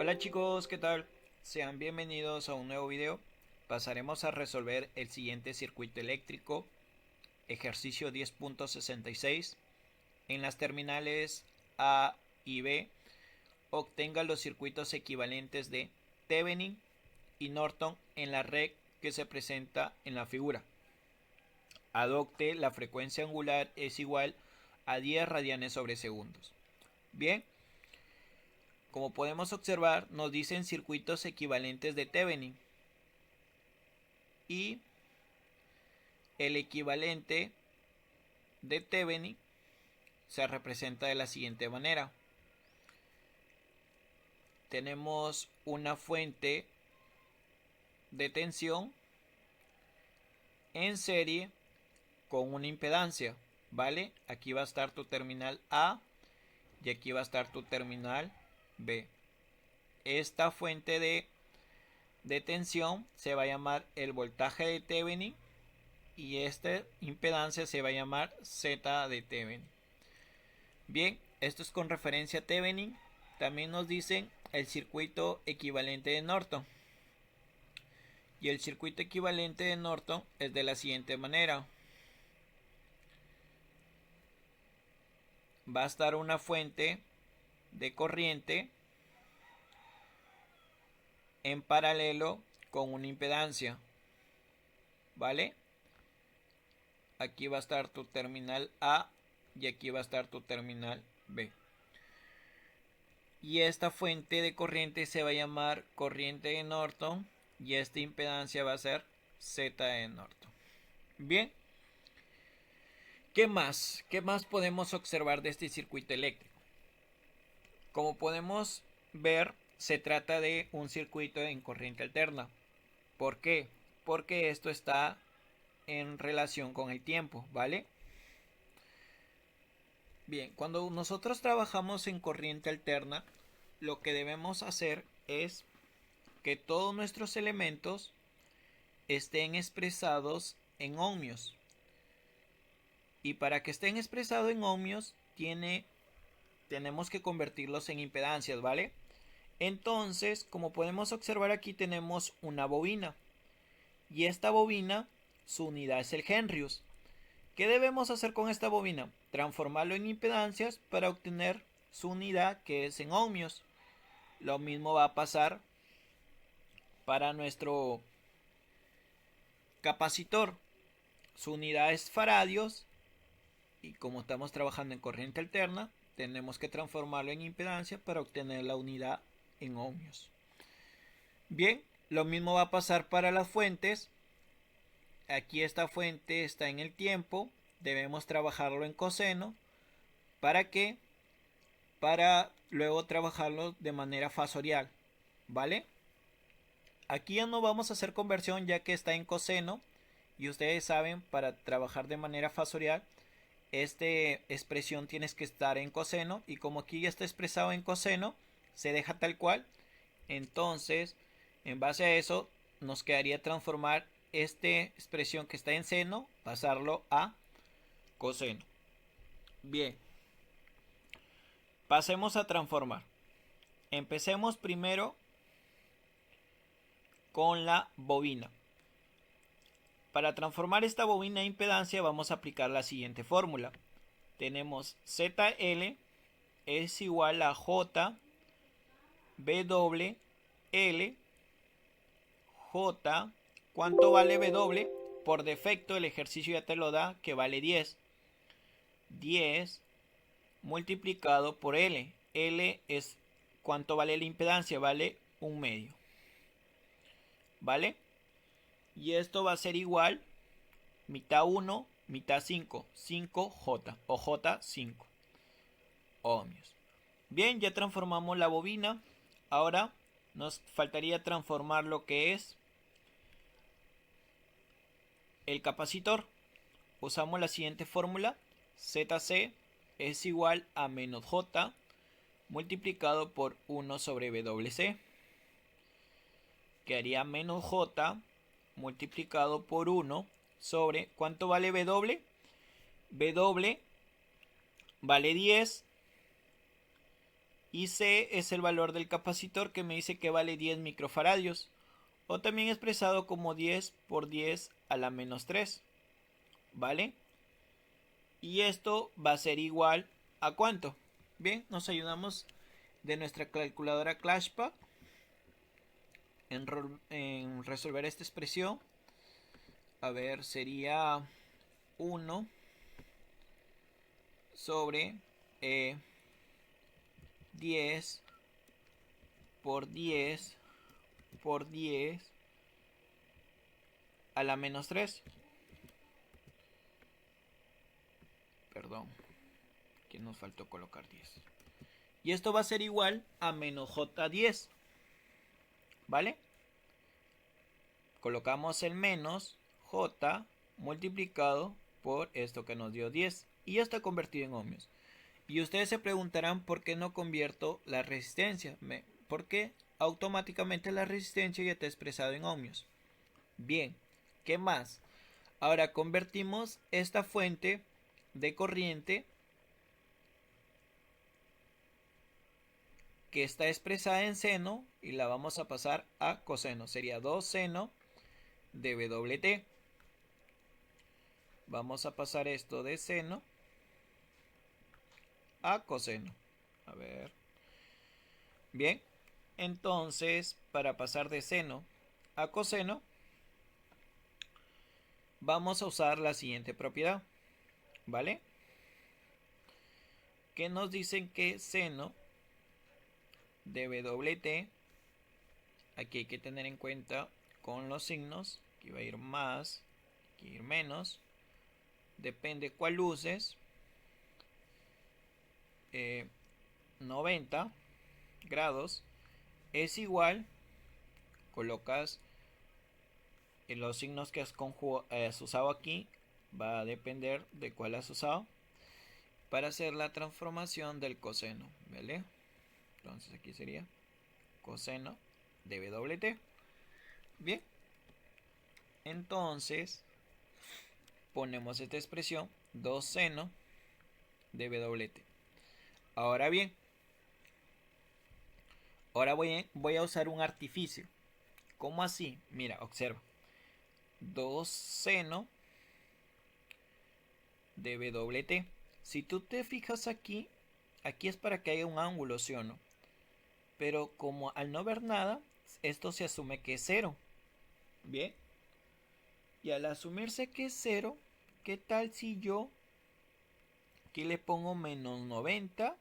Hola chicos, ¿qué tal? Sean bienvenidos a un nuevo video. Pasaremos a resolver el siguiente circuito eléctrico, ejercicio 10.66. En las terminales A y B, obtenga los circuitos equivalentes de Thevenin y Norton en la red que se presenta en la figura. Adopte la frecuencia angular es igual a 10 radianes sobre segundos. Bien, como podemos observar, nos dicen circuitos equivalentes de Thevenin. Y el equivalente de Thevenin se representa de la siguiente manera. Tenemos una fuente de tensión en serie con una impedancia, ¿vale? Aquí va a estar tu terminal A y aquí va a estar tu terminal B. Esta fuente de tensión se va a llamar el voltaje de Thevenin y esta impedancia se va a llamar Z de Thevenin. Bien, esto es con referencia a Thevenin. También nos dicen el circuito equivalente de Norton. Y el circuito equivalente de Norton es de la siguiente manera. Va a estar una fuente de corriente en paralelo con una impedancia, ¿vale? Aquí va a estar tu terminal A y aquí va a estar tu terminal B. Y esta fuente de corriente se va a llamar corriente de Norton y esta impedancia va a ser Z de Norton. Bien, ¿qué más? ¿Qué más podemos observar de este circuito eléctrico? Como podemos ver, se trata de un circuito en corriente alterna. ¿Por qué? Porque esto está en relación con el tiempo, ¿vale? Bien, cuando nosotros trabajamos en corriente alterna, lo que debemos hacer es que todos nuestros elementos estén expresados en ohmios. Y para que estén expresados en ohmios, tenemos que convertirlos en impedancias, ¿vale? Entonces, como podemos observar aquí, tenemos una bobina. Y esta bobina, su unidad es el Henrius. ¿Qué debemos hacer con esta bobina? Transformarlo en impedancias para obtener su unidad, que es en ohmios. Lo mismo va a pasar para nuestro capacitor. Su unidad es faradios. Y como estamos trabajando en corriente alterna, tenemos que transformarlo en impedancia para obtener la unidad en ohmios. Bien, lo mismo va a pasar para las fuentes. Aquí esta fuente está en el tiempo. Debemos trabajarlo en coseno. ¿Para qué? Para luego trabajarlo de manera fasorial, ¿vale? Aquí ya no vamos a hacer conversión ya que está en coseno. Y ustedes saben, para trabajar de manera fasorial, esta expresión tienes que estar en coseno. Y como aquí ya está expresado en coseno, se deja tal cual. Entonces, en base a eso, nos quedaría transformar esta expresión que está en seno, pasarlo a coseno. Bien, pasemos a transformar. Empecemos primero con la bobina. Para transformar esta bobina a impedancia vamos a aplicar la siguiente fórmula. Tenemos ZL es igual a J W L J. ¿Cuánto vale W? Por defecto el ejercicio ya te lo da, que vale 10. 10 multiplicado por L. L es cuánto vale la impedancia, vale 1 medio. ¿Vale? Y esto va a ser igual mitad 1, mitad 5. 5J o J5 ohmios. Bien, ya transformamos la bobina. Ahora nos faltaría transformar lo que es el capacitor. Usamos la siguiente fórmula. ZC es igual a menos J multiplicado por 1 sobre WC. Quedaría menos J multiplicado por 1 sobre, ¿cuánto vale W? W vale 10 Y C es el valor del capacitor que me dice que vale 10 microfaradios. O también expresado como 10 por 10 a la menos 3. ¿Vale? Y esto va a ser igual a ¿cuánto? Bien, nos ayudamos de nuestra calculadora ClashPad en resolver esta expresión. A ver, sería 1 sobre 10 por 10 por 10 a la menos 3. Perdón, que nos faltó colocar 10. Y esto va a ser igual a menos J10. ¿Vale? Colocamos el menos J multiplicado por esto que nos dio 10. Y ya está convertido en ohmios. Y ustedes se preguntarán por qué no convierto la resistencia. Porque automáticamente la resistencia ya está expresado en ohmios. Bien, ¿qué más? Ahora convertimos esta fuente de corriente que está expresada en seno y la vamos a pasar a coseno. Sería 2 seno de WT. Vamos a pasar esto de seno a coseno. A ver. Bien. Entonces, para pasar de seno a coseno, vamos a usar la siguiente propiedad. ¿Vale? Que nos dicen que seno de WT, aquí hay que tener en cuenta con los signos, aquí va a ir más, aquí va a ir menos, depende cuál uses, 90 grados es igual, colocas los signos que has usado aquí, va a depender de cuál has usado, para hacer la transformación del coseno, ¿vale? Entonces aquí sería coseno de WT. Bien, entonces ponemos esta expresión 2 seno de WT. Ahora bien, ahora voy a usar un artificio. ¿Cómo así? Mira, observa. 2 seno de WT. Si tú te fijas aquí, aquí es para que haya un ángulo, ¿sí o no? Pero como al no ver nada, esto se asume que es 0. Bien. Y al asumirse que es 0, ¿qué tal si yo aquí le pongo menos 90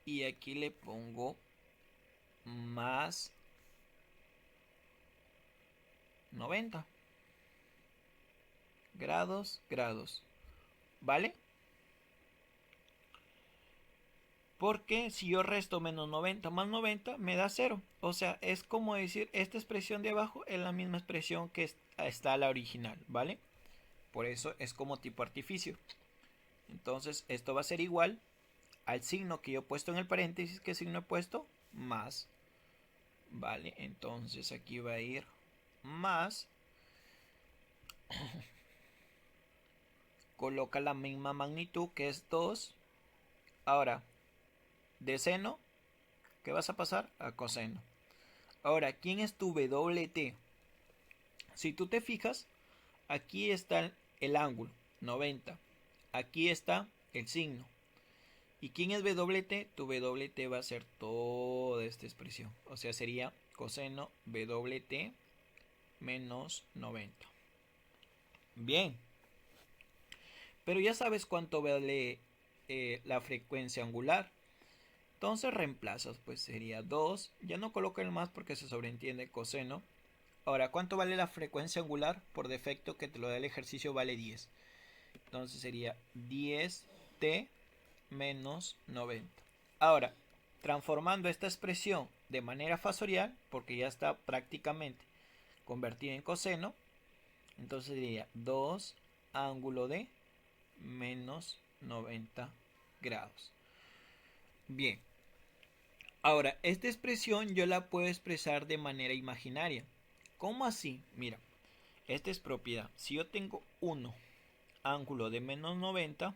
y aquí le pongo más 90 grados, ¿vale? Porque si yo resto menos 90 más 90 me da 0. O sea, es como decir, esta expresión de abajo es la misma expresión que está la original, ¿vale? Por eso es como tipo artificio. Entonces esto va a ser igual al signo que yo he puesto en el paréntesis. ¿Qué signo he puesto? Más. Vale, entonces aquí va a ir más. Coloca la misma magnitud que es 2. Ahora, de seno, ¿qué vas a pasar? A coseno. Ahora, ¿quién es tu WT? Si tú te fijas, aquí está el ángulo, 90. Aquí está el signo. ¿Y quién es WT? Tu WT va a ser toda esta expresión. O sea, sería coseno WT menos 90. Bien. Pero ya sabes cuánto vale la frecuencia angular. Entonces reemplazas, pues sería 2. Ya no coloco el más porque se sobreentiende coseno. Ahora, ¿cuánto vale la frecuencia angular? Por defecto que te lo da el ejercicio vale 10. Entonces sería 10t menos 90. Ahora, transformando esta expresión de manera fasorial, porque ya está prácticamente convertida en coseno, entonces sería 2 ángulo de menos 90 grados. Bien. Ahora, esta expresión yo la puedo expresar de manera imaginaria. ¿Cómo así? Mira, esta es propiedad. Si yo tengo 1 ángulo de menos 90,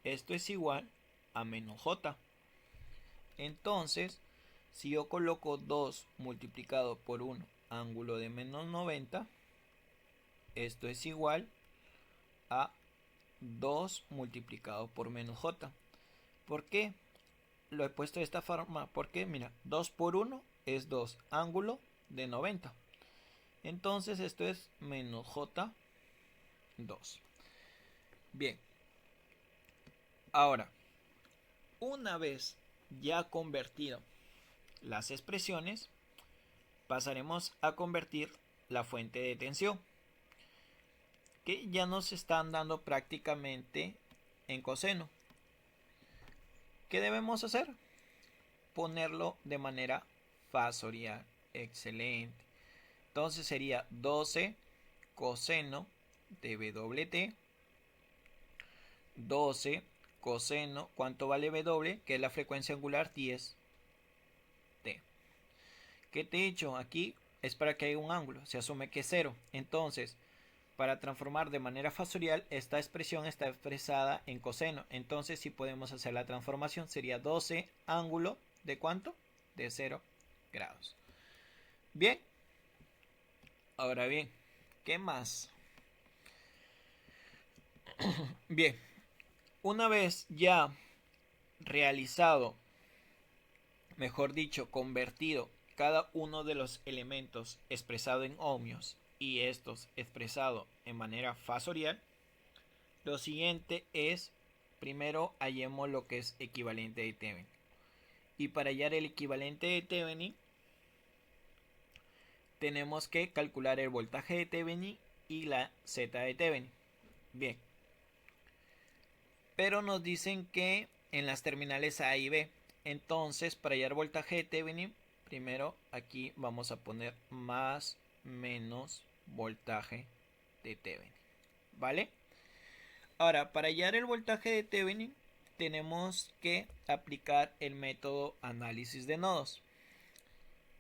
esto es igual a menos j. Entonces, si yo coloco 2 multiplicado por 1 ángulo de menos 90, esto es igual a 2 multiplicado por menos j. ¿Por qué lo he puesto de esta forma? Porque mira, 2 por 1 es 2 ángulo de 90. Entonces esto es menos j2. Bien. Ahora, una vez ya convertido las expresiones, pasaremos a convertir la fuente de tensión, que ya nos están dando prácticamente en coseno. ¿Qué debemos hacer? Ponerlo de manera fasorial. Excelente. Entonces sería 12 coseno de WT. 12 coseno, ¿cuánto vale W? Que es la frecuencia angular, 10 T. ¿Qué te he dicho? Aquí es para que haya un ángulo, se asume que es 0. Entonces, para transformar de manera fasorial, esta expresión está expresada en coseno. Entonces, si podemos hacer la transformación, sería 12 ángulo de ¿cuánto? De 0 grados. Bien. Ahora bien, ¿qué más? Bien, una vez ya realizado, mejor dicho, convertido cada uno de los elementos expresado en ohmios y estos expresado en manera fasorial, lo siguiente es, primero hallemos lo que es equivalente de Thevenin. Y para hallar el equivalente de Thevenin, tenemos que calcular el voltaje de Thevenin y la Z de Thevenin. Bien. Pero nos dicen que en las terminales A y B. Entonces, para hallar voltaje de Thevenin, primero aquí vamos a poner más menos voltaje de Thevenin. ¿Vale? Ahora, para hallar el voltaje de Thevenin, tenemos que aplicar el método análisis de nodos.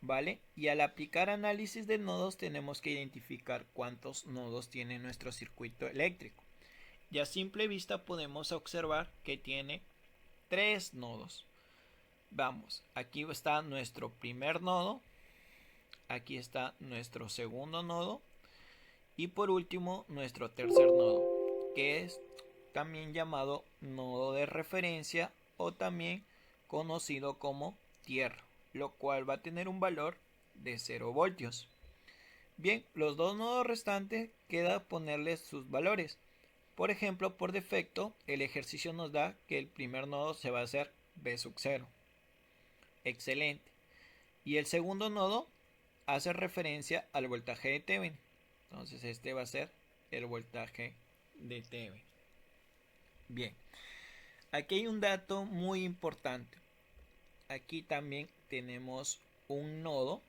¿Vale? Y al aplicar análisis de nodos, tenemos que identificar cuántos nodos tiene nuestro circuito eléctrico. Y a simple vista podemos observar que tiene 3 nodos. Vamos, aquí está nuestro primer nodo, aquí está nuestro segundo nodo y por último nuestro tercer nodo, que es también llamado nodo de referencia o también conocido como tierra, lo cual va a tener un valor de 0 voltios. Bien, los dos nodos restantes queda ponerles sus valores. Por ejemplo, por defecto, el ejercicio nos da que el primer nodo se va a hacer V sub 0. Excelente. Y el segundo nodo hace referencia al voltaje de Thevenin. Entonces este va a ser el voltaje de Thevenin. Bien. Aquí hay un dato muy importante. Aquí también tenemos un nodo.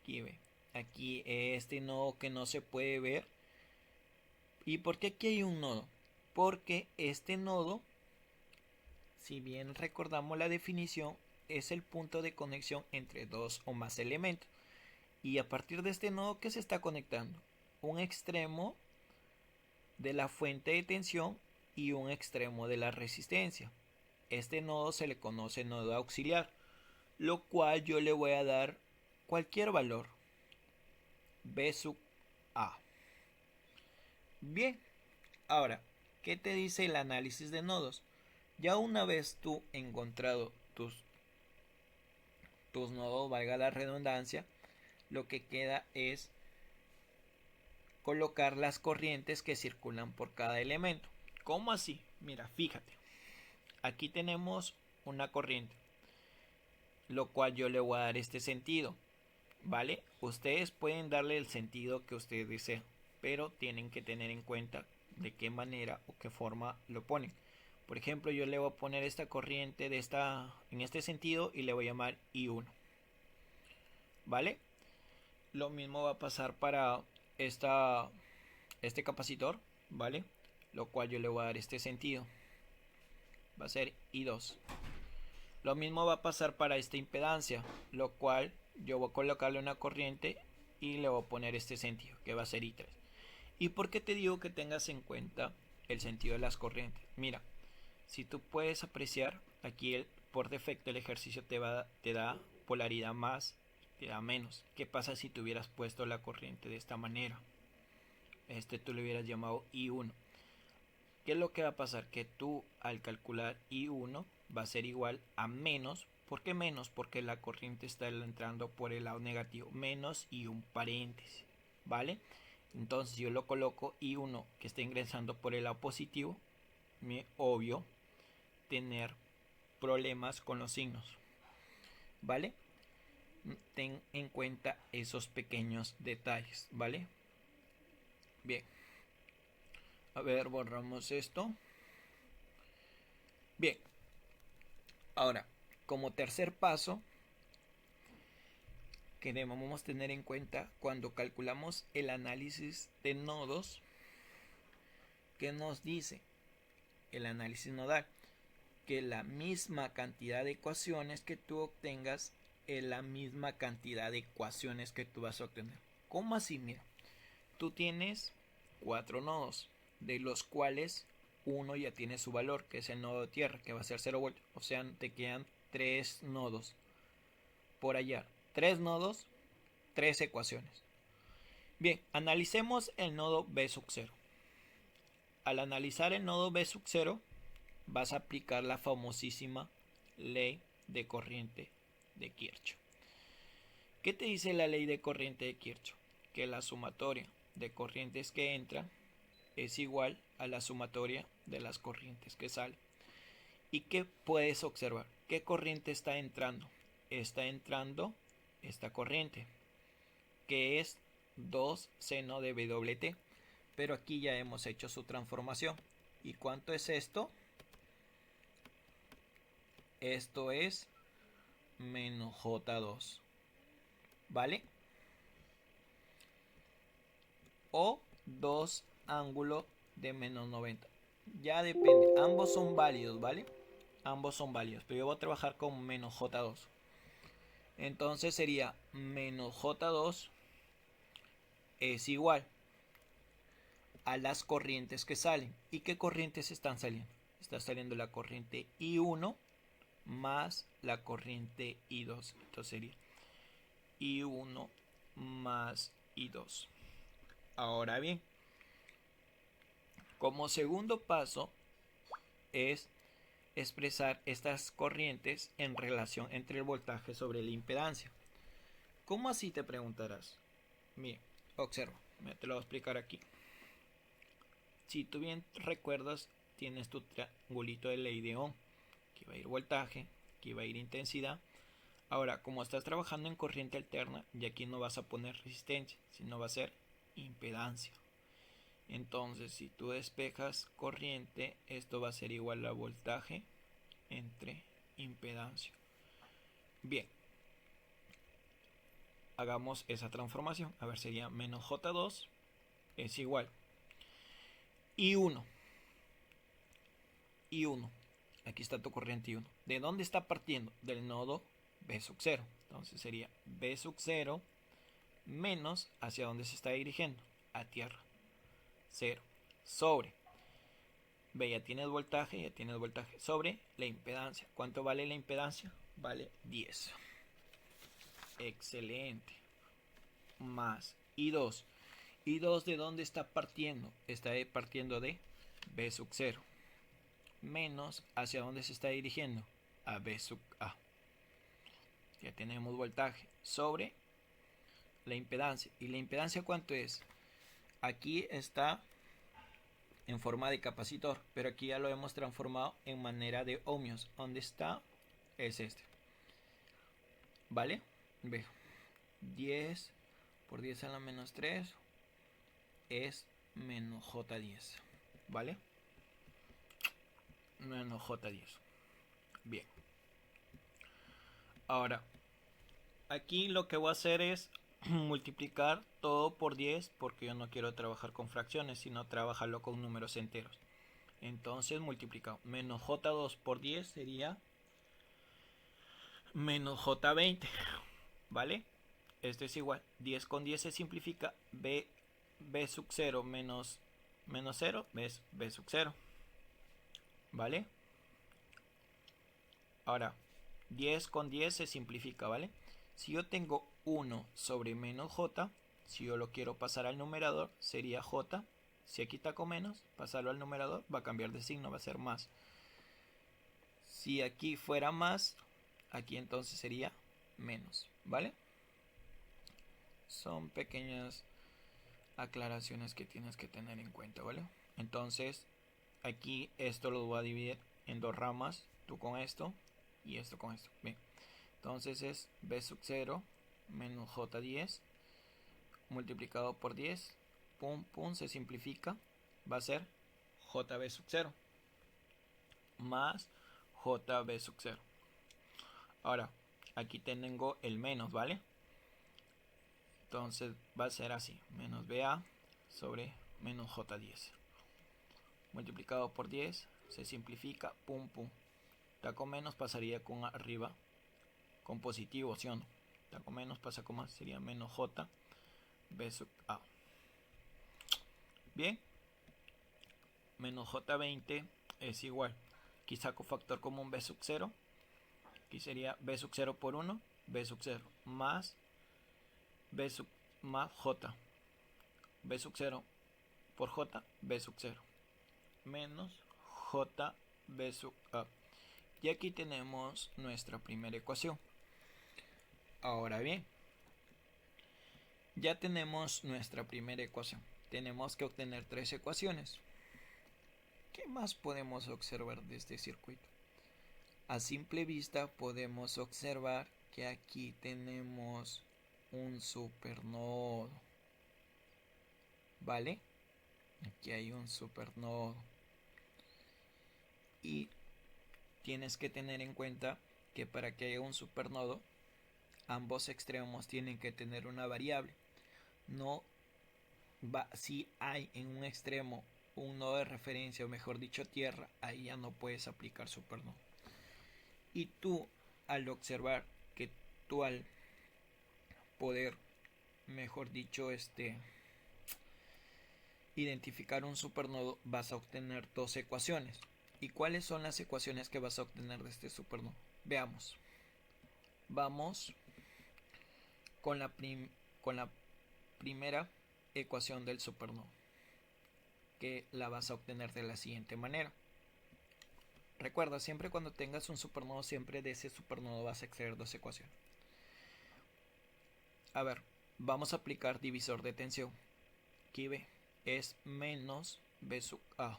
Aquí ve. Aquí este nodo que no se puede ver. ¿Y por qué aquí hay un nodo? Porque este nodo, si bien recordamos la definición, es el punto de conexión entre dos o más elementos. Y a partir de este nodo, ¿qué se está conectando? Un extremo de la fuente de tensión y un extremo de la resistencia. Este nodo se le conoce nodo auxiliar, lo cual yo le voy a dar cualquier valor, B sub A. Bien, ahora, ¿qué te dice el análisis de nodos? Ya una vez tú encontrado tus nodos, valga la redundancia, lo que queda es colocar las corrientes que circulan por cada elemento. ¿Cómo así? Mira, fíjate. Aquí tenemos una corriente, lo cual yo le voy a dar este sentido, ¿vale? Ustedes pueden darle el sentido que ustedes deseen, pero tienen que tener en cuenta de qué manera o qué forma lo ponen. Por ejemplo, yo le voy a poner esta corriente en este sentido y le voy a llamar I1, ¿vale? Lo mismo va a pasar para este capacitor, ¿vale? Lo cual yo le voy a dar este sentido, va a ser I2. Lo mismo va a pasar para esta impedancia, lo cual yo voy a colocarle una corriente y le voy a poner este sentido, que va a ser I3. ¿Y por qué te digo que tengas en cuenta el sentido de las corrientes? Mira, Si tú puedes apreciar, aquí por defecto el ejercicio te da polaridad más, te da menos. ¿Qué pasa si tú hubieras puesto la corriente de esta manera? Tú lo hubieras llamado I1. ¿Qué es lo que va a pasar? Que tú al calcular I1 va a ser igual a menos. ¿Por qué menos? Porque la corriente está entrando por el lado negativo. Menos y un paréntesis. ¿Vale? Entonces yo lo coloco I1 que está ingresando por el lado positivo. Obvio tener problemas con los signos. ¿Vale? Ten en cuenta esos pequeños detalles. ¿Vale? Bien. A ver, borramos esto. Bien. Ahora, como tercer paso, que debemos tener en cuenta cuando calculamos el análisis de nodos, ¿qué nos dice el análisis nodal? Que la misma cantidad de ecuaciones que tú obtengas es la misma cantidad de ecuaciones que tú vas a obtener. ¿Cómo así? Mira, tú tienes 4 nodos, de los cuales uno ya tiene su valor, que es el nodo de tierra, que va a ser 0 voltios. O sea, te quedan 3 nodos por hallar. 3 nodos, 3 ecuaciones. Bien, analicemos el nodo B sub 0. Al analizar el nodo B sub 0, vas a aplicar la famosísima ley de corriente de Kirchhoff. ¿Qué te dice la ley de corriente de Kirchhoff? Que la sumatoria de corrientes que entran es igual a la sumatoria de las corrientes que salen. ¿Y qué puedes observar? ¿Qué corriente está entrando? Está entrando esta corriente, que es 2 seno de BWT. Pero aquí ya hemos hecho su transformación. ¿Y cuánto es esto? Esto es menos J2. ¿Vale? O 2 ángulo de menos 90. Ya depende. Ambos son válidos, ¿vale? Ambos son válidos. Pero yo voy a trabajar con menos J2. Entonces sería menos J2 es igual a las corrientes que salen. ¿Y qué corrientes están saliendo? Está saliendo la corriente I1 más la corriente I2. Entonces sería I1 más I2. Ahora bien, como segundo paso es expresar estas corrientes en relación entre el voltaje sobre la impedancia. ¿Cómo así, te preguntarás? Bien, observa, te lo voy a explicar aquí. Si tú bien recuerdas, tienes tu triangulito de ley de Ohm. Aquí va a ir voltaje, aquí va a ir intensidad. Ahora, como estás trabajando en corriente alterna, y aquí no vas a poner resistencia, sino va a ser impedancia. Entonces, si tú despejas corriente, esto va a ser igual a voltaje entre impedancia. Bien, hagamos esa transformación. A ver, sería menos J2 es igual I1. I1. Aquí está tu corriente I1. ¿De dónde está partiendo? Del nodo B sub 0. Entonces sería B sub 0 menos hacia dónde se está dirigiendo. A tierra. 0. Sobre. Ve, ya tienes voltaje, sobre la impedancia. ¿Cuánto vale la impedancia? Vale 10. Excelente. Más I2. ¿I2 de dónde está partiendo? Está partiendo de B sub 0. Menos hacia dónde se está dirigiendo. A B sub A. Ya tenemos voltaje sobre la impedancia. ¿Y la impedancia cuánto es? Aquí está en forma de capacitor, pero aquí ya lo hemos transformado en manera de ohmios. ¿Dónde está? Es este. ¿Vale? Ve. 10 por 10 a la menos 3 es menos J10. ¿Vale? Menos J10. Bien. Ahora, aquí lo que voy a hacer es multiplicar todo por 10 porque yo no quiero trabajar con fracciones, sino trabajarlo con números enteros. Entonces multiplicado. Menos J2 por 10 sería menos J20. ¿Vale? Esto es igual. 10 con 10 se simplifica. B sub 0 menos 0 es B sub 0. ¿Vale? Ahora, 10 con 10 se simplifica, ¿vale? Si yo tengo 1 sobre menos j, si yo lo quiero pasar al numerador, sería j. Si aquí está con menos, pasarlo al numerador, va a cambiar de signo, va a ser más. Si aquí fuera más, aquí entonces sería menos, ¿vale? Son pequeñas aclaraciones que tienes que tener en cuenta, ¿vale? Entonces, aquí esto lo voy a dividir en dos ramas, tú con esto y esto con esto. Bien, entonces es b sub 0 menos j10 multiplicado por 10, pum, pum, se simplifica, va a ser jb sub 0 más jb sub 0. Ahora, aquí tengo el menos, ¿vale? Entonces va a ser así, menos ba sobre menos j10 multiplicado por 10, se simplifica, pum, pum. Está con menos pasaría con arriba, con positivo, ¿sí o no? Está con menos pasa con más, sería menos j b sub a. Bien, menos j20 es igual. Aquí saco factor común b sub 0. Aquí sería b sub 0 por 1, b sub 0 más b sub más j. B sub 0 por j, b sub 0 menos j b sub a. Y aquí tenemos nuestra primera ecuación. Ahora bien, ya tenemos nuestra primera ecuación. Tenemos que obtener tres ecuaciones. ¿Qué más podemos observar de este circuito? A simple vista podemos observar que aquí tenemos un supernodo. ¿Vale? Aquí hay un supernodo. Y tienes que tener en cuenta que para que haya un supernodo, ambos extremos tienen que tener una variable. No va, si hay en un extremo un nodo de referencia, o mejor dicho tierra, ahí ya no puedes aplicar supernodo. Y tú, al observar que tú al poder, mejor dicho, identificar un supernodo, vas a obtener dos ecuaciones. ¿Y cuáles son las ecuaciones que vas a obtener de este supernodo? Veamos. Vamos con la primera ecuación del supernodo, que la vas a obtener de la siguiente manera. Recuerda, siempre cuando tengas un supernodo, siempre de ese supernodo vas a extraer dos ecuaciones. A ver, vamos a aplicar divisor de tensión. Aquí B es menos B sub A.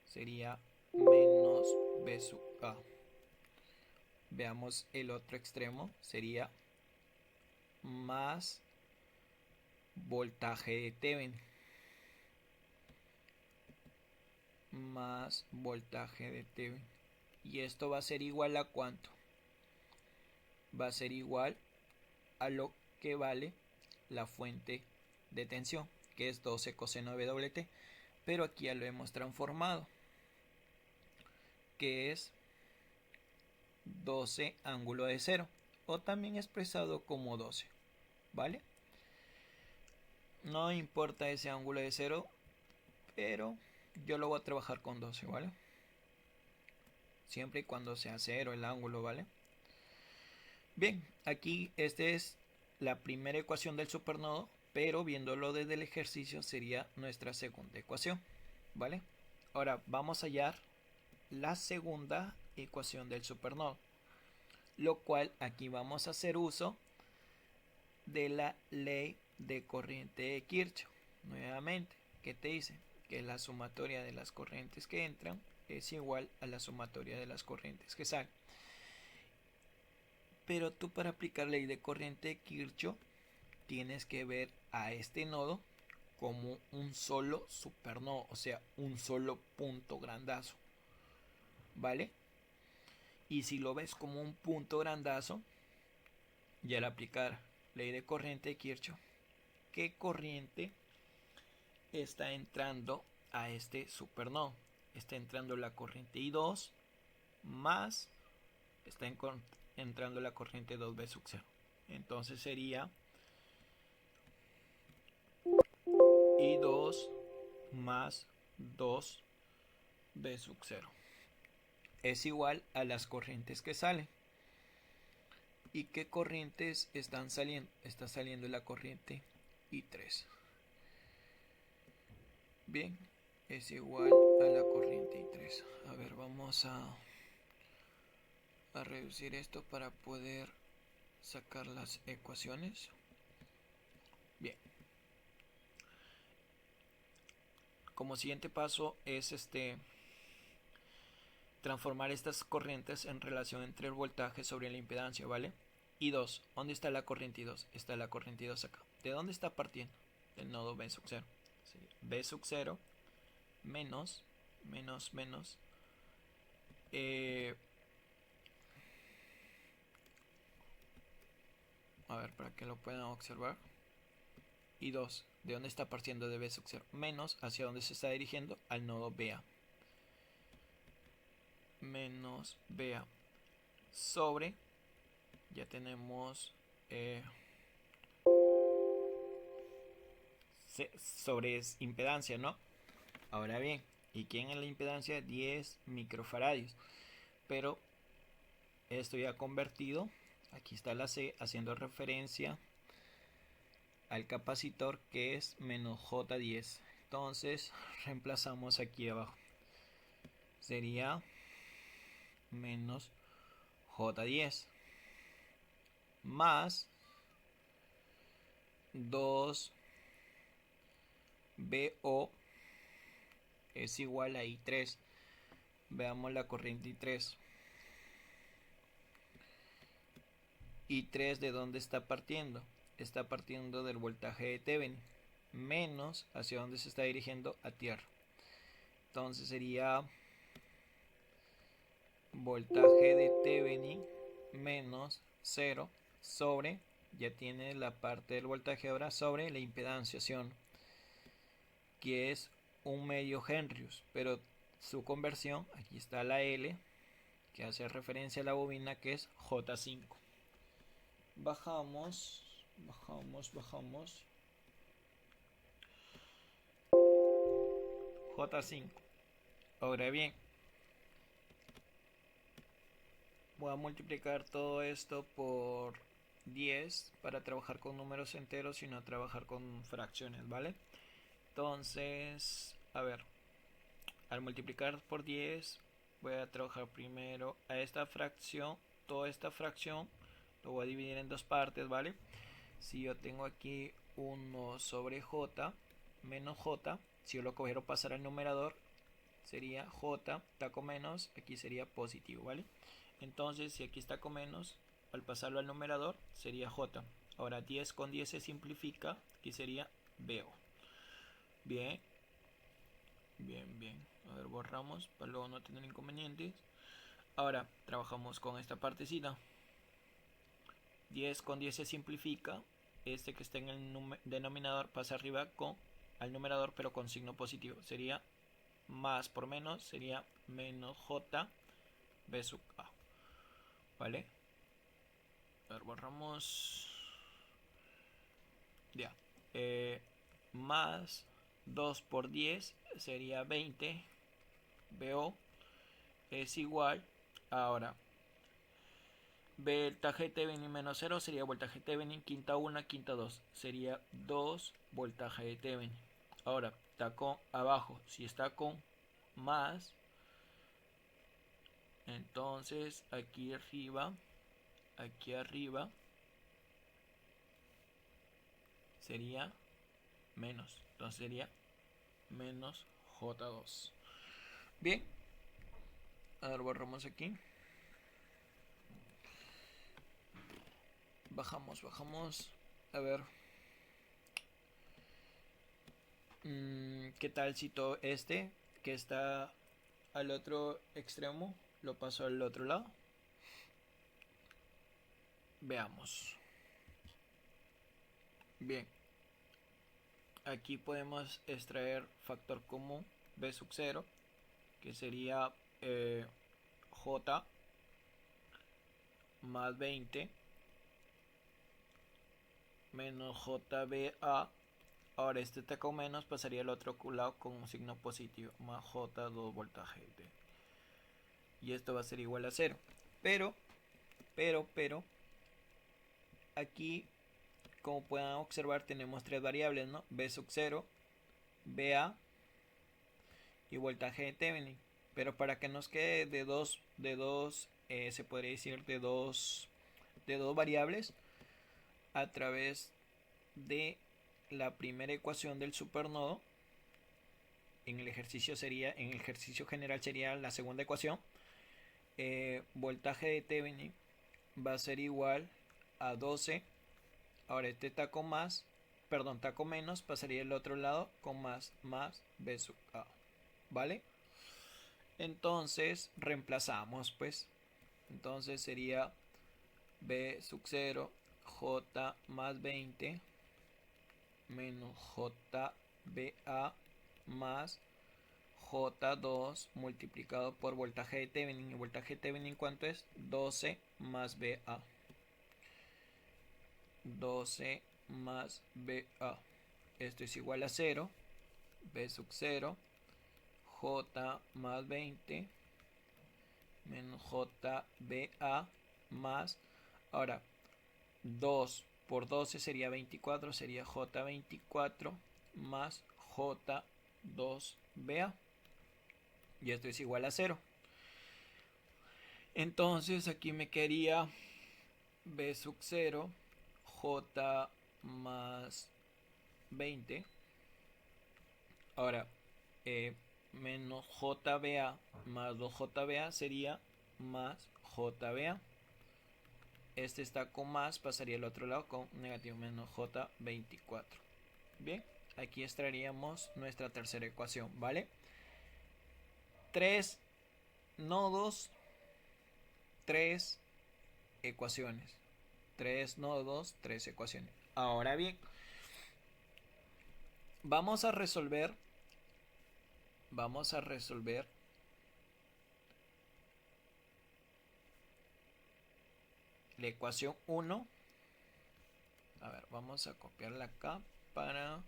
Sería menos B sub A. Veamos el otro extremo. Sería más voltaje de Thevenin. Más voltaje de Thevenin. Y esto va a ser igual a ¿cuánto? Va a ser igual a lo que vale la fuente de tensión, que es 12 coseno de WT, pero aquí ya lo hemos transformado, que es 12 ángulo de 0, o también expresado como 12, ¿vale? No importa ese ángulo de 0, pero yo lo voy a trabajar con 12, ¿vale? Siempre y cuando sea 0 el ángulo, ¿vale? Bien, aquí esta es la primera ecuación del supernodo, pero viéndolo desde el ejercicio sería nuestra segunda ecuación, ¿vale? Ahora vamos a hallar la segunda ecuación del supernodo, lo cual aquí vamos a hacer uso de la ley de corriente de Kirchhoff. Nuevamente, ¿qué te dice? Que la sumatoria de las corrientes que entran es igual a la sumatoria de las corrientes que salen. Pero tú, para aplicar ley de corriente de Kirchhoff, tienes que ver a este nodo como un solo supernodo, o sea, un solo punto grandazo, ¿vale? Y si lo ves como un punto grandazo, y al aplicar ley de corriente de Kirchhoff, ¿qué corriente está entrando a este supernodo? Está entrando la corriente I2 más está entrando la corriente 2B sub 0. Entonces sería I2 más 2B sub 0. es igual a las corrientes que salen. ¿Y qué corrientes están saliendo? Está saliendo la corriente I3. Bien, es igual a la corriente I3. A ver, vamos a reducir esto para poder sacar las ecuaciones. Bien. Como siguiente paso es transformar estas corrientes en relación entre el voltaje sobre la impedancia, ¿vale? I2, ¿dónde está la corriente I2? Está la corriente I2 acá. ¿De dónde está partiendo? Del nodo B sub 0. B sub 0 menos, a ver, para que lo puedan observar. I2, ¿de dónde está partiendo de B sub 0? Menos, ¿hacia dónde se está dirigiendo? Al nodo BA. Menos BA. Sobre, ya tenemos sobre impedancia, ¿no? Ahora bien, ¿y quién es la impedancia? 10 microfaradios. Pero esto ya convertido, aquí está la C, haciendo referencia al capacitor, que es menos J10. Entonces reemplazamos aquí abajo. Sería menos J10 más 2BO es igual a I3. Veamos la corriente I3. I3, ¿de dónde está partiendo? Está partiendo del voltaje de Thevenin, menos hacia dónde se está dirigiendo, a tierra. Entonces sería voltaje de Thevenin menos 0 sobre, ya tiene la parte del voltaje ahora, sobre la impedanciación, que es 1 medio Henrius, pero su conversión, aquí está la L, que hace referencia a la bobina, que es J5. Bajamos. J5. Ahora bien, voy a multiplicar todo esto por 10 para trabajar con números enteros y no trabajar con fracciones, ¿vale? Entonces, a ver, al multiplicar por 10 voy a trabajar primero a esta fracción. Toda esta fracción lo voy a dividir en dos partes, ¿vale? Si yo tengo aquí 1 sobre J menos J, si yo lo quiero pasar al numerador, sería J, está con menos, aquí sería positivo, ¿vale? Entonces, si aquí está con menos, al pasarlo al numerador, sería J. Ahora 10 con 10 se simplifica, aquí sería BO. Bien. A ver, borramos para luego no tener inconvenientes. Ahora, trabajamos con esta partecita. 10 con 10 se simplifica. Este que está en el denominador pasa arriba al numerador, pero con signo positivo. Sería más por menos, sería menos J B sub A. ¿Vale? A ver, borramos. Ya. Más 2 por 10 sería 20. BO es igual. Ahora, voltaje Thevenin menos 0 sería voltaje Thevenin, quinta 1, quinta 2. Sería 2 voltaje de Thevenin. Ahora, está con abajo. Si está con más, entonces aquí arriba sería menos. Entonces sería menos J2. Bien. A ver, borramos aquí. Bajamos. A ver. ¿Qué tal si todo este que está al otro extremo lo paso al otro lado? Veamos. Bien. Aquí podemos extraer factor común B sub 0, que sería J más 20 menos JBA. Ahora este está con menos, pasaría al otro lado con un signo positivo, más J2 voltaje. y esto va a ser igual a 0. Pero, aquí, como puedan observar, tenemos tres variables, ¿no? B sub 0, BA y voltaje de Thevenin. Pero para que nos quede de dos se podría decir de dos variables, a través de la primera ecuación del supernodo, en el ejercicio general sería la segunda ecuación, voltaje de Thevenin va a ser igual a 12. Ahora este está con más, perdón, está con menos, pasaría al otro lado con más B sub A, ¿vale? Entonces reemplazamos, pues. Entonces sería B sub 0 J más 20 menos JBA más J2 multiplicado por voltaje de Thevenin. ¿Y voltaje de Thevenin cuánto es? 12 más BA. 12 más BA. Esto es igual a 0. B sub 0 J más 20 menos JBA más, ahora 2 por 12 sería 24, sería J24 más J2BA, y esto es igual a 0. Entonces aquí me quedaría B sub 0 J más 20, ahora menos JBA más 2JBA sería más JBA. Este está con más, pasaría al otro lado con negativo menos J24. Bien, aquí extraeríamos nuestra tercera ecuación, ¿vale? 3 nodos, 3 ecuaciones. 3 nodos, 3 ecuaciones. Ahora bien, vamos a resolver la ecuación 1. A ver, vamos a copiarla acá para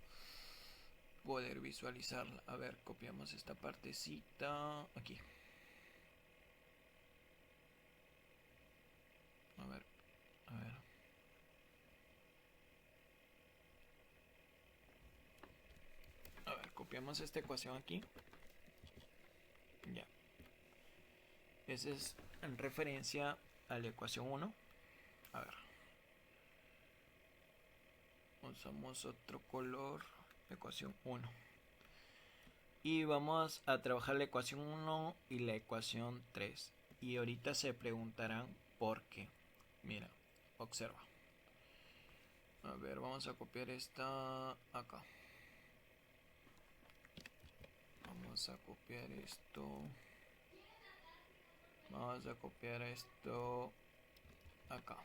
poder visualizarla. A ver, copiamos esta partecita aquí. A ver. A ver, copiamos esta ecuación aquí. Ya. Esa es en referencia a la ecuación 1. A ver. Usamos otro color. Ecuación 1. Y vamos a trabajar la ecuación 1 y la ecuación 3. Y ahorita se preguntarán por qué. Mira, observa. A ver, vamos a copiar esta acá. Vamos a copiar esto. Vamos a copiar esto acá.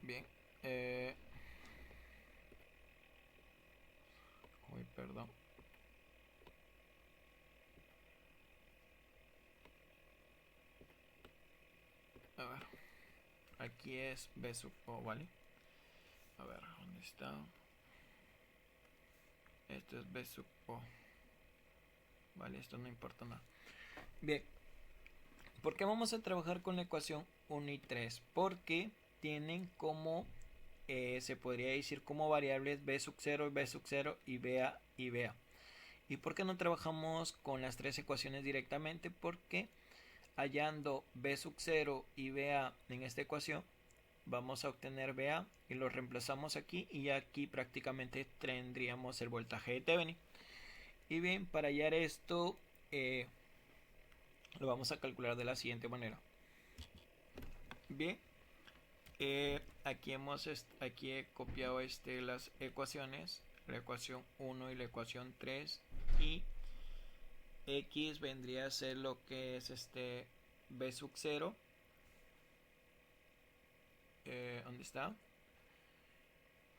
Bien. Uy, perdón. A ver. Aquí es B sub O, ¿vale? A ver, ¿dónde está? Esto es B sub O. Vale, esto no importa nada. Bien. ¿Por qué vamos a trabajar con la ecuación 1 y 3? Porque tienen como, se podría decir como variables B sub 0, B sub 0 y BA y BA. ¿Y por qué no trabajamos con las tres ecuaciones directamente? Porque hallando B sub 0 y BA en esta ecuación, vamos a obtener BA y lo reemplazamos aquí, y aquí prácticamente tendríamos el voltaje de Thevenin. Y bien, para hallar esto lo vamos a calcular de la siguiente manera. Bien, aquí he copiado las ecuaciones, la ecuación 1 y la ecuación 3, y X vendría a ser lo que es B sub 0. ¿Dónde está?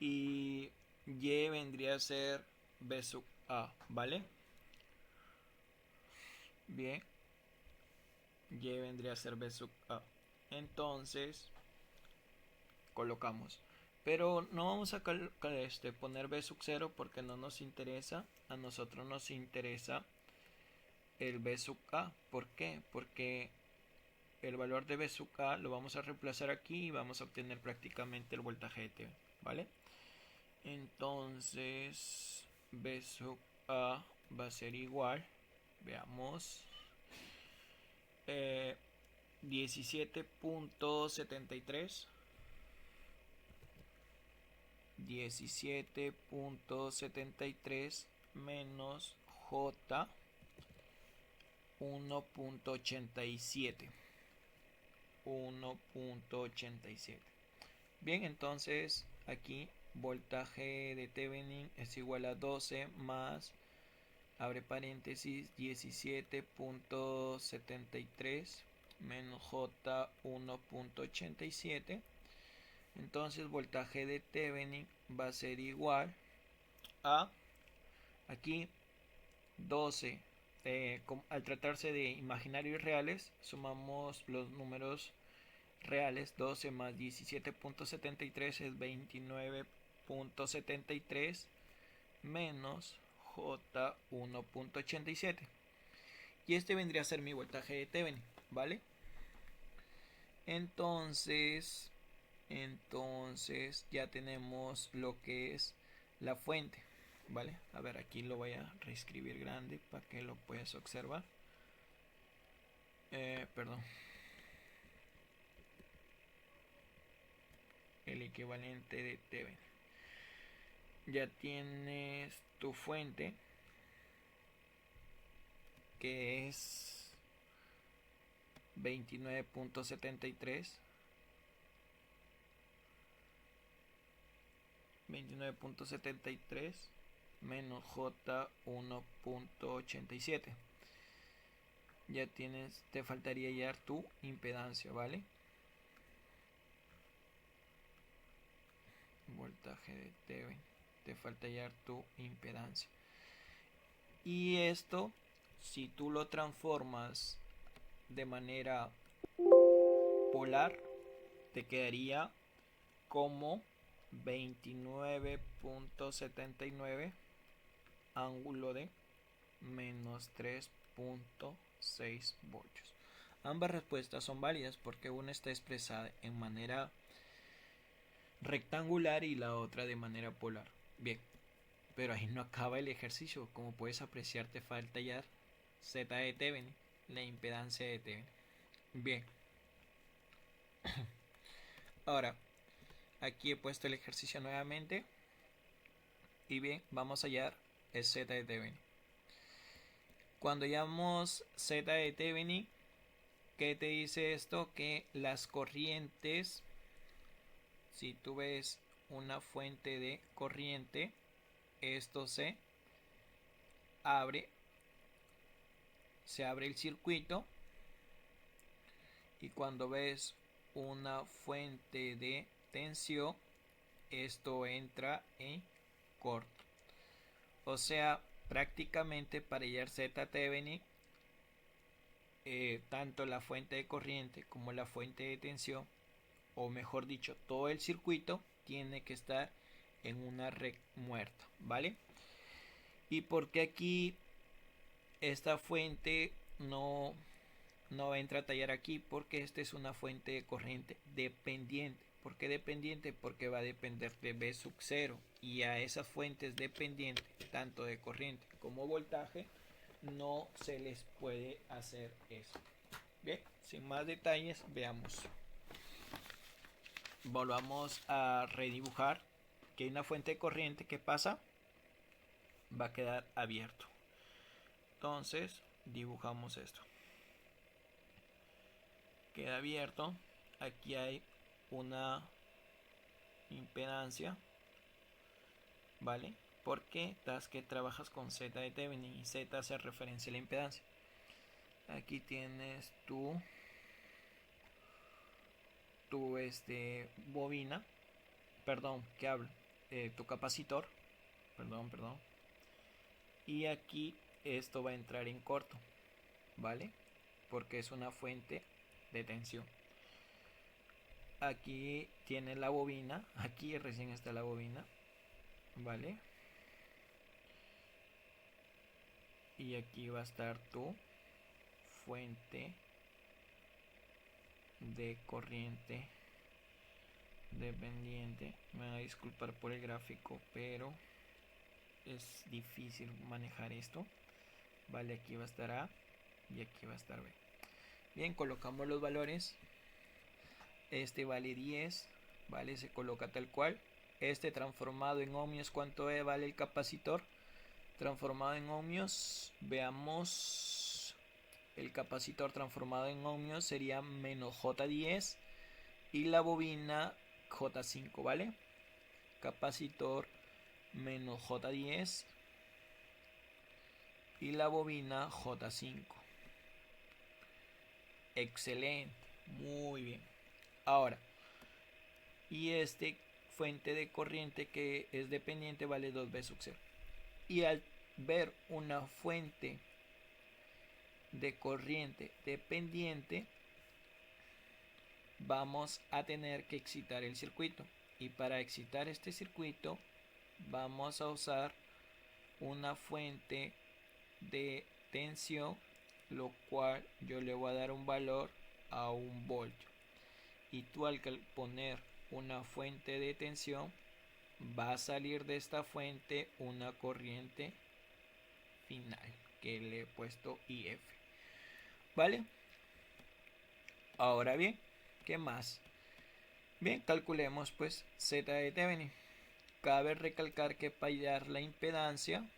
Y Y vendría a ser B sub A, ¿vale? Bien, Y vendría a ser B sub A. Entonces colocamos, pero no vamos a poner B sub 0 porque no nos interesa. A nosotros nos interesa el B sub A. ¿Por qué? Porque el valor de B sub A lo vamos a reemplazar aquí y vamos a obtener prácticamente el voltaje de T, ¿vale? Entonces B sub A va a ser igual, veamos, 17.73 menos J 1.87. Bien, entonces aquí voltaje de Thevenin es igual a 12 más, abre paréntesis, 17.73 menos J 1.87. Entonces voltaje de Thevenin va a ser igual a, aquí 12, al tratarse de imaginarios reales, sumamos los números reales. 12 más 17.73 es 29.73 menos J 1.87. Y este vendría a ser mi voltaje de Thevenin, ¿vale? Entonces ya tenemos lo que es la fuente, ¿vale? A ver, aquí lo voy a reescribir grande para que lo puedas observar. Perdón. El equivalente de Thevenin. Ya tienes tu fuente, que es 29.73 menos J 1.87. Ya tienes, te faltaría hallar tu impedancia, ¿vale? Voltaje de Thevenin, te falta hallar tu impedancia. Y esto, si tú lo transformas de manera polar, te quedaría como 29.79 ángulo de menos 3.6 voltios. Ambas respuestas son válidas porque una está expresada en manera rectangular y la otra de manera polar. Bien, pero ahí no acaba el ejercicio. Como puedes apreciar, te falta hallar Z de Thevenin, la impedancia de Thevenin. Bien, ahora aquí he puesto el ejercicio nuevamente. Y bien, vamos a hallar el Z de Thevenin. Cuando hallamos Z de Thevenin, ¿qué te dice esto? Que las corrientes, si tú ves una fuente de corriente, esto se abre el circuito, y cuando ves una fuente de tensión, esto entra en corto. O sea, prácticamente para hallar Z Thevenin, tanto la fuente de corriente como la fuente de tensión, o mejor dicho, todo el circuito tiene que estar en una red muerta, ¿vale? ¿Y por qué aquí esta fuente no entra a tallar aquí? Porque esta es una fuente de corriente dependiente. ¿Por qué dependiente? Porque va a depender de B sub 0, y a esas fuentes dependientes, tanto de corriente como voltaje, no se les puede hacer eso. Bien, sin más detalles, veamos. Volvamos a redibujar que hay una fuente de corriente. ¿Qué pasa? Va a quedar abierto. Entonces dibujamos esto. Queda abierto. Aquí hay una impedancia, ¿vale? Porque das que trabajas con Z de Thevenin y Z hace referencia a la impedancia. Aquí tienes tu bobina, perdón, ¿qué hablo? Tu capacitor, perdón. Y aquí esto va a entrar en corto, ¿vale? Porque es una fuente de tensión. Aquí tiene la bobina, aquí recién está la bobina, ¿vale? y aquí va a estar tu fuente de corriente dependiente. Me van a disculpar por el gráfico, pero es difícil manejar esto. Vale, aquí va a estar A y aquí va a estar B. Bien, colocamos los valores. Este vale 10, vale, se coloca tal cual. Este transformado en ohmios, ¿cuánto vale el capacitor? Transformado en ohmios, veamos, el capacitor transformado en ohmios sería menos J10 y la bobina J5, ¿vale? Capacitor menos J10 y la bobina J5. Excelente, muy bien. Ahora, y este fuente de corriente que es dependiente vale 2B sub 0. Y al ver una fuente de corriente dependiente, vamos a tener que excitar el circuito. Y para excitar este circuito, vamos a usar una fuente de tensión, lo cual yo le voy a dar un valor a 1 voltio. Y tú al poner una fuente de tensión, va a salir de esta fuente una corriente final que le he puesto IF. ¿Vale? Ahora bien, ¿qué más? Bien, calculemos pues Z de Thevenin. Cabe recalcar que para hallar la impedancia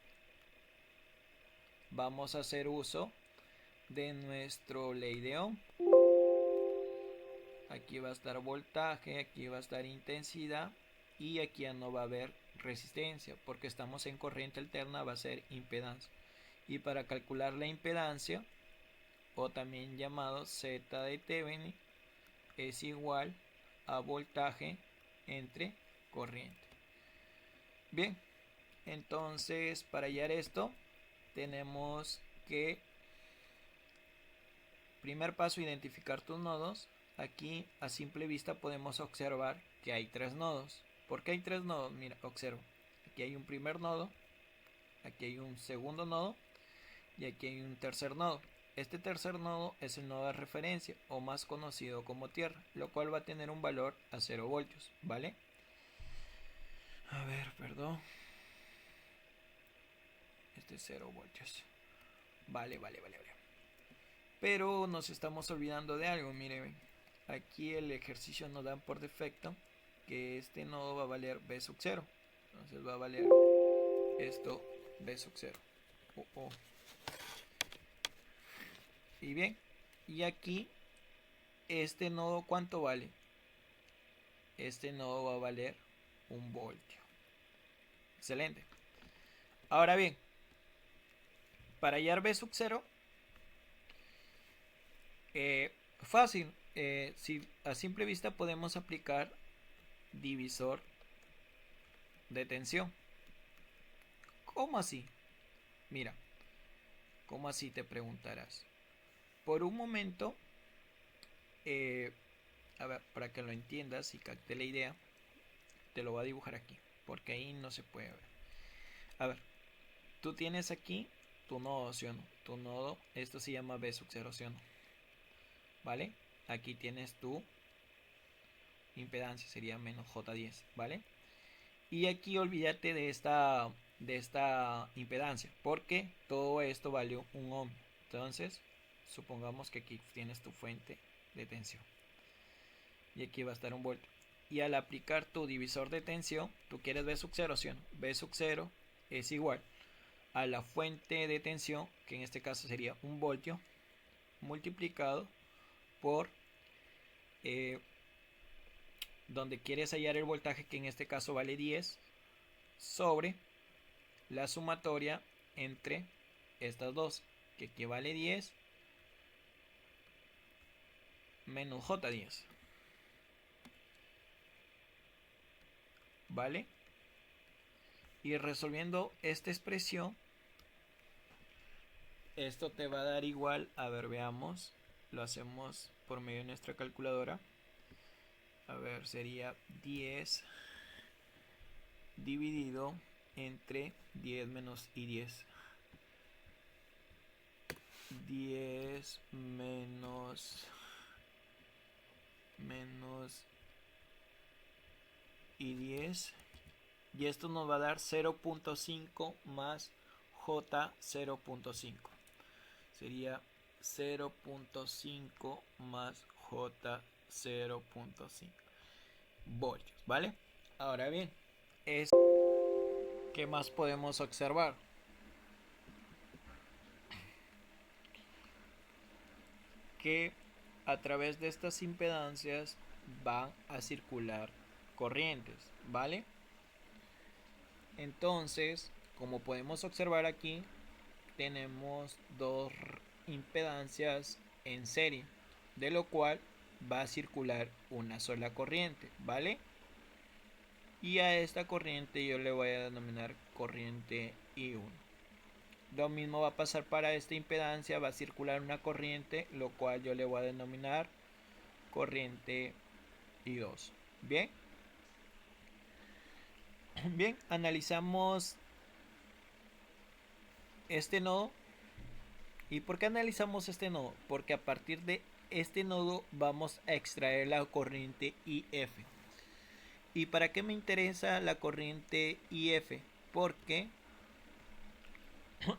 vamos a hacer uso de nuestro ley de Ohm. Aquí va a estar voltaje, aquí va a estar intensidad y aquí ya no va a haber resistencia porque estamos en corriente alterna, va a ser impedancia. Y para calcular la impedancia, o también llamado Z de Thevenin, es igual a voltaje entre corriente. Bien, entonces para hallar esto tenemos que, primer paso, identificar tus nodos. Aquí a simple vista podemos observar que hay 3 nodos. ¿Por qué hay 3 nodos? Mira, observo. Aquí hay un primer nodo, aquí hay un segundo nodo y aquí hay un tercer nodo. Este tercer nodo es el nodo de referencia, o más conocido como tierra, lo cual va a tener un valor a 0 voltios, ¿vale? A ver, perdón. Este es 0 voltios. Vale. Pero nos estamos olvidando de algo, miren. Aquí el ejercicio nos da por defecto que este nodo va a valer B sub 0. Entonces va a valer esto B sub 0. Y bien, y aquí este nodo, ¿cuánto vale? Este nodo va a valer 1 voltio. Excelente. Ahora bien, para hallar B sub 0, fácil. Si a simple vista podemos aplicar divisor de tensión. ¿Cómo así? Mira, ¿cómo así te preguntarás? Por un momento, a ver, para que lo entiendas y capte la idea, te lo voy a dibujar aquí, porque ahí no se puede ver. A ver, tú tienes aquí tu nodo, ¿sí o no? Tu nodo, esto se llama B sub 0, ¿sí o no? ¿Vale? Aquí tienes tu impedancia, sería menos J10, ¿vale? Y aquí olvídate de esta impedancia, porque todo esto vale 1 ohm. Entonces, supongamos que aquí tienes tu fuente de tensión. Y aquí va a estar 1 voltio. Y al aplicar tu divisor de tensión, tú quieres B sub 0, ¿sí o no? B sub 0 es igual a la fuente de tensión, que en este caso sería 1 voltio, multiplicado por donde quieres hallar el voltaje, que en este caso vale 10, sobre la sumatoria entre estas dos, que equivale 10 menos J10. ¿Vale? Y resolviendo esta expresión, esto te va a dar igual, a ver, veamos, lo hacemos por medio de nuestra calculadora. A ver, sería 10 dividido entre 10 menos I10. 10 menos y 10, y esto nos va a dar 0.5 más J 0.5, sería 0.5 más J 0.5 voltios, ¿vale? Ahora bien, ¿qué más podemos observar? Que a través de estas impedancias van a circular corrientes, ¿vale? Entonces, como podemos observar aquí, tenemos dos impedancias en serie, de lo cual va a circular una sola corriente, ¿vale? Y a esta corriente yo le voy a denominar corriente I1. Lo mismo va a pasar para esta impedancia, va a circular una corriente, lo cual yo le voy a denominar corriente I2. Bien, bien, analizamos este nodo. ¿Y por qué analizamos este nodo? Porque a partir de este nodo vamos a extraer la corriente IF. ¿Y para qué me interesa la corriente IF? Porque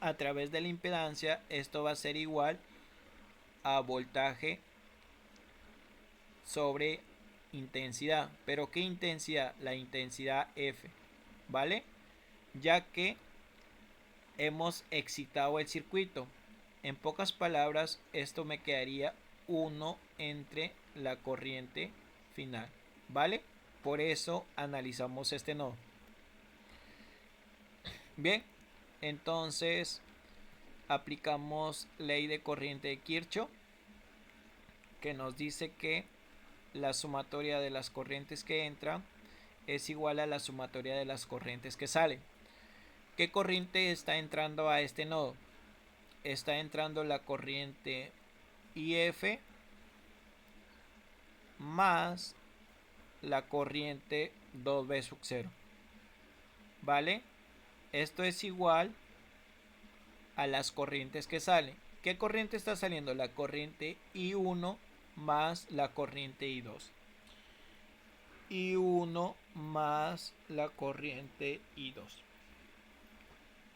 a través de la impedancia esto va a ser igual a voltaje sobre intensidad. ¿Pero qué intensidad? La intensidad F, ¿vale? Ya que hemos excitado el circuito. En pocas palabras, esto me quedaría 1 entre la corriente final, ¿vale? Por eso analizamos este nodo. Bien, entonces aplicamos ley de corriente de Kirchhoff, que nos dice que la sumatoria de las corrientes que entran es igual a la sumatoria de las corrientes que salen. ¿Qué corriente está entrando a este nodo? Está entrando la corriente IF más la corriente 2B sub 0, ¿vale? Esto es igual a las corrientes que salen. ¿Qué corriente está saliendo? La corriente I1 más la corriente I2. I1 más la corriente I2.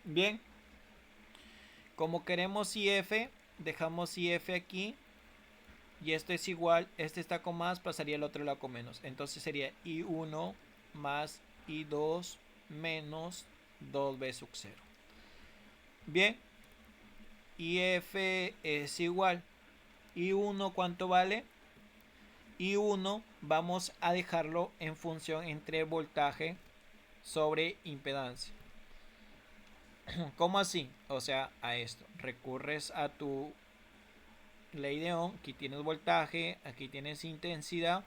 Bien, como queremos IF, dejamos IF aquí. Y esto es igual, este está con más, pasaría el otro lado con menos. Entonces sería I1 más I2 menos 2B sub 0. Bien, IF es igual. I1, ¿cuánto vale? I1 vamos a dejarlo en función entre voltaje sobre impedancia. ¿Cómo así? O sea, a esto. Recurres a tu ley de Ohm. Aquí tienes voltaje, aquí tienes intensidad.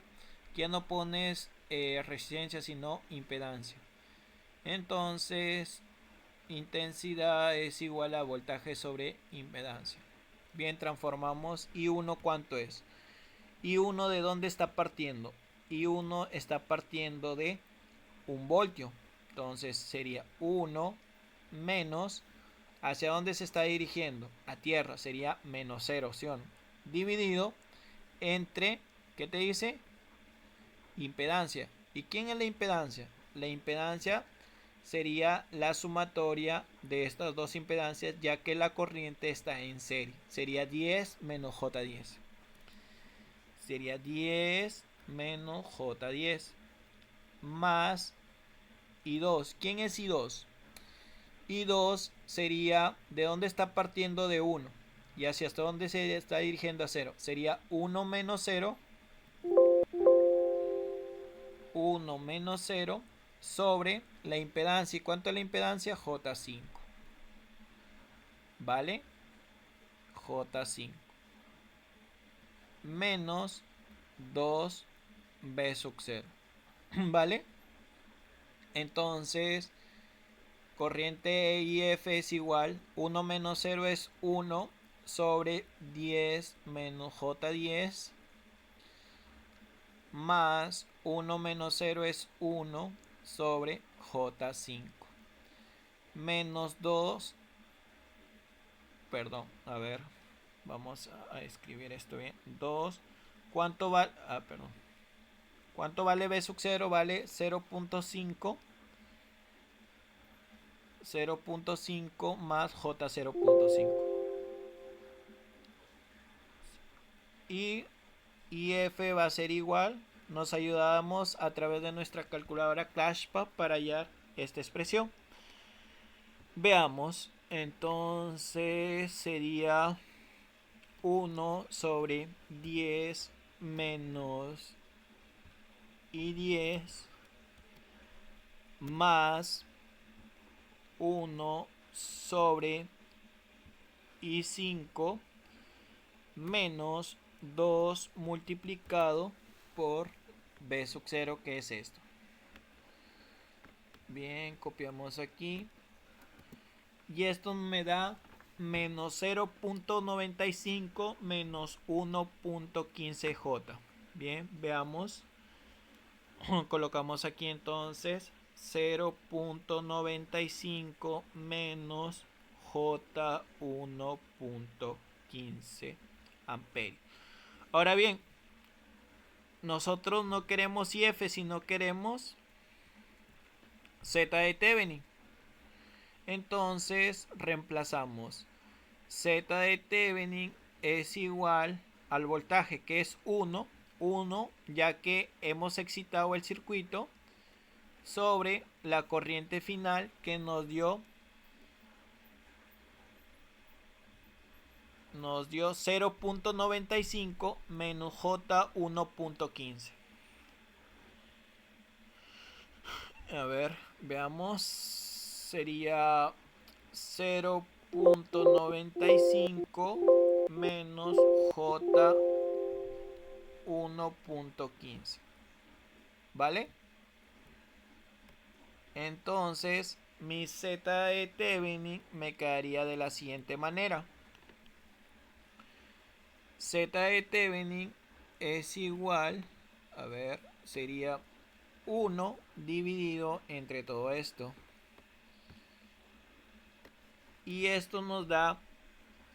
Ya no pones resistencia, sino impedancia. Entonces, intensidad es igual a voltaje sobre impedancia. Bien, transformamos. I1, ¿cuánto es? I1, ¿de dónde está partiendo? I1 está partiendo de 1 voltio. Entonces sería 1 menos, ¿hacia dónde se está dirigiendo? A tierra, sería menos 0, opción. Dividido entre, ¿qué te dice? Impedancia. ¿Y quién es la impedancia? La impedancia sería la sumatoria de estas dos impedancias, ya que la corriente está en serie. Sería 10 menos J10. Sería 10 menos J10 más I2. ¿Quién es I2? I2 sería, ¿de dónde está partiendo? De 1. Y hacia hasta dónde se está dirigiendo a 0. Sería 1 menos 0. 1 menos 0 sobre la impedancia. ¿Y cuánto es la impedancia? J5. ¿Vale? J5. Menos 2B sub 0. ¿Vale? Entonces, corriente IF es igual. 1 menos 0 es 1 sobre 10 menos J10 más 1 menos 0 es 1 sobre J5 menos 2, perdón, a ver, Vamos a escribir esto bien. 2. ¿Cuánto vale? Perdón. ¿Cuánto vale B sub 0? Vale 0.5. 0.5 más J 0.5. Y F va a ser igual. Nos ayudamos a través de nuestra calculadora ClashPad para hallar esta expresión. Veamos. Entonces sería 1 sobre 10 menos I10 más 1 sobre I5 menos 2 multiplicado por B sub 0, que es esto. Bien, copiamos aquí. Y esto me da menos 0.95 menos 1.15J. Bien, veamos. Colocamos aquí entonces 0.95 menos J 1.15 amperios. Ahora bien, nosotros no queremos IF, sino queremos Z de Thevenin. Entonces reemplazamos Z de Thevenin es igual al voltaje, que es 1, ya que hemos excitado el circuito, sobre la corriente final, que nos dio 0.95 menos J 1.15. A ver, veamos. Sería 0.95 menos J 1.15. ¿Vale? Entonces mi Z de Thevenin me quedaría de la siguiente manera. Z de Thevenin es igual, a ver, sería 1 dividido entre todo esto. Y esto nos da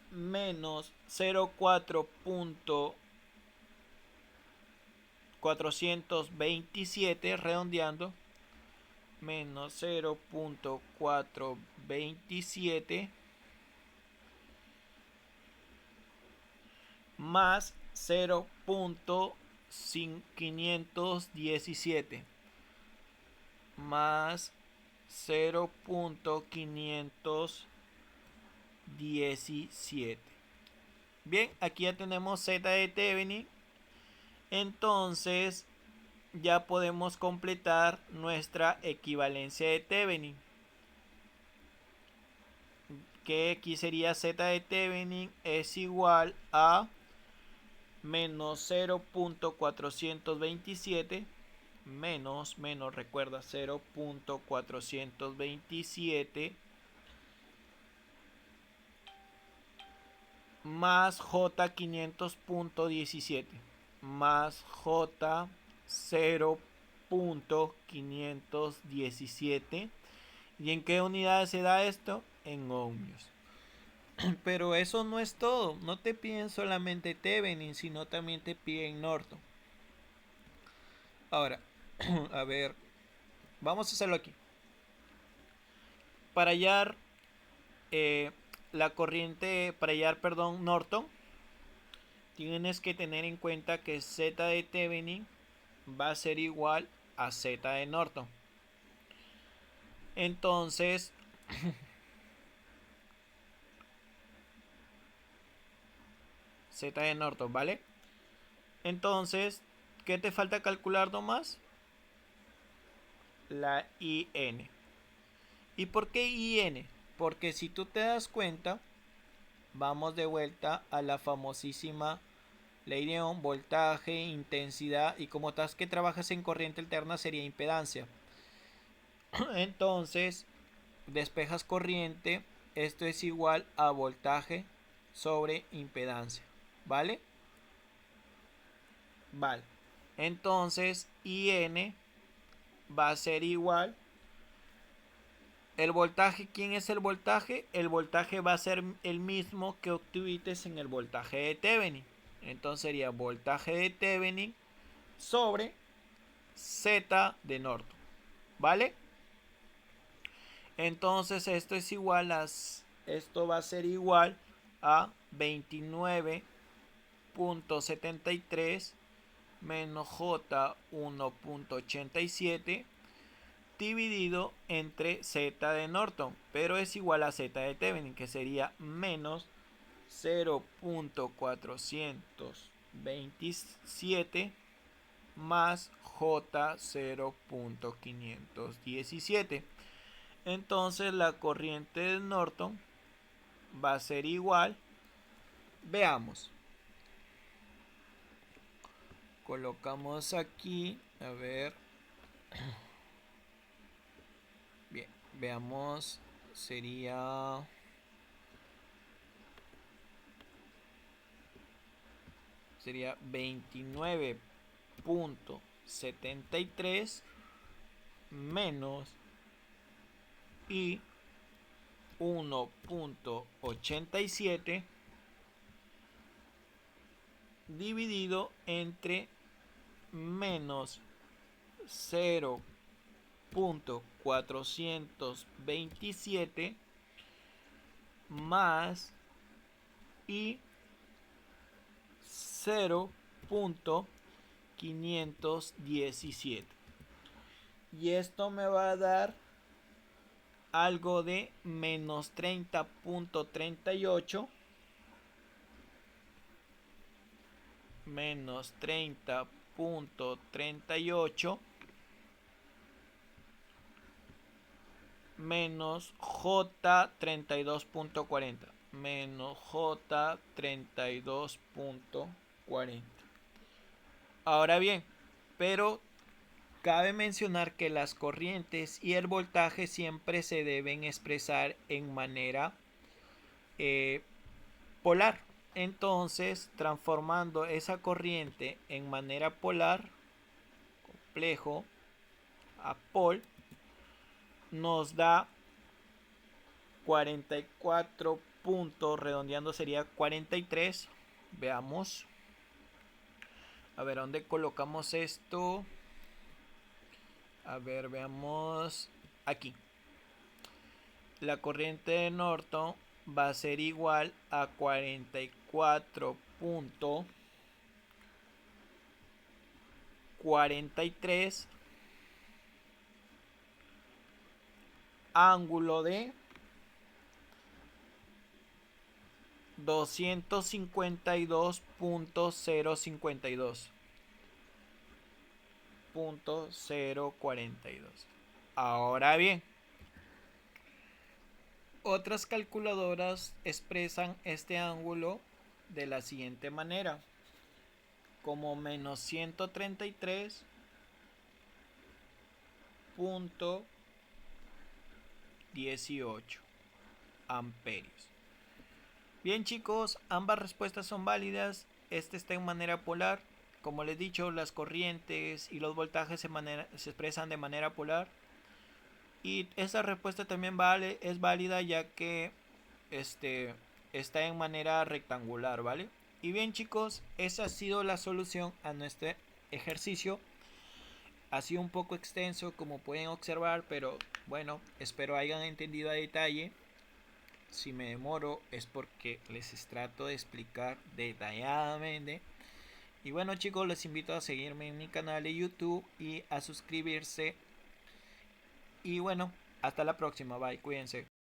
menos 0.427, redondeando, menos 0.427 más 0.517 más 0.517. Bien, aquí ya tenemos Z de Thevenin. Entonces ya podemos completar nuestra equivalencia de Thevenin, que aquí sería Z de Thevenin es igual a menos 0.427 menos, recuerda, 0.427 más J 500.17 más J 0.517. ¿Y en qué unidades se da esto? En ohmios. Pero eso no es todo. No te piden solamente Thevenin, sino también te piden Norton. Ahora, a ver, vamos a hacerlo aquí. Para hallar la corriente, para hallar, perdón, Norton, tienes que tener en cuenta que Z de Thevenin va a ser igual a Z de Norton. Entonces, Z de Norton, ¿vale? Entonces, ¿qué te falta calcular nomás? La IN. ¿Y por qué IN? Porque si tú te das cuenta, vamos de vuelta a la famosísima ley de Ohm: voltaje, intensidad, y como estás que trabajas en corriente alterna sería impedancia. Entonces, despejas corriente, esto es igual a voltaje sobre impedancia, ¿vale? Vale. Entonces, IN va a ser igual El voltaje, ¿quién es el voltaje? El voltaje va a ser el mismo que obtuviste en el voltaje de Thevenin. Entonces sería voltaje de Thevenin sobre Z de Norton. ¿Vale? Entonces esto es igual a, esto va a ser igual a 29.73 menos J 1.87 dividido entre Z de Norton, pero es igual a Z de Thevenin, que sería menos 0.427 más J 0.517. Entonces la corriente de Norton va a ser igual, veamos, colocamos aquí, a ver, bien, veamos, sería 29.73 menos y 1.87 dividido entre menos 0.427 más y 0.517. Y esto me va a dar algo de menos 30.38 menos 30.38 menos J 32.40 menos J 32.40. Ahora bien, pero cabe mencionar que las corrientes y el voltaje siempre se deben expresar en manera polar. Entonces, transformando esa corriente en manera polar, complejo a pol, nos da 44 puntos, redondeando sería 43. Veamos. A ver, ¿dónde colocamos esto? A ver, veamos. Aquí. La corriente de Norton va a ser igual a 44.43 ángulo de 252.052.042. Ahora bien, otras calculadoras expresan este ángulo de la siguiente manera, como menos 133.18 amperios. Bien chicos, ambas respuestas son válidas. Este está en manera polar. Como les he dicho, las corrientes y los voltajes se expresan de manera polar. Y esta respuesta también es válida ya que está en manera rectangular, ¿vale? Y bien chicos, esa ha sido la solución a nuestro ejercicio. Ha sido un poco extenso como pueden observar, pero bueno, espero hayan entendido a detalle. Si me demoro es porque les trato de explicar detalladamente. Y bueno chicos, les invito a seguirme en mi canal de YouTube y a suscribirse. Y bueno, hasta la próxima, bye, cuídense.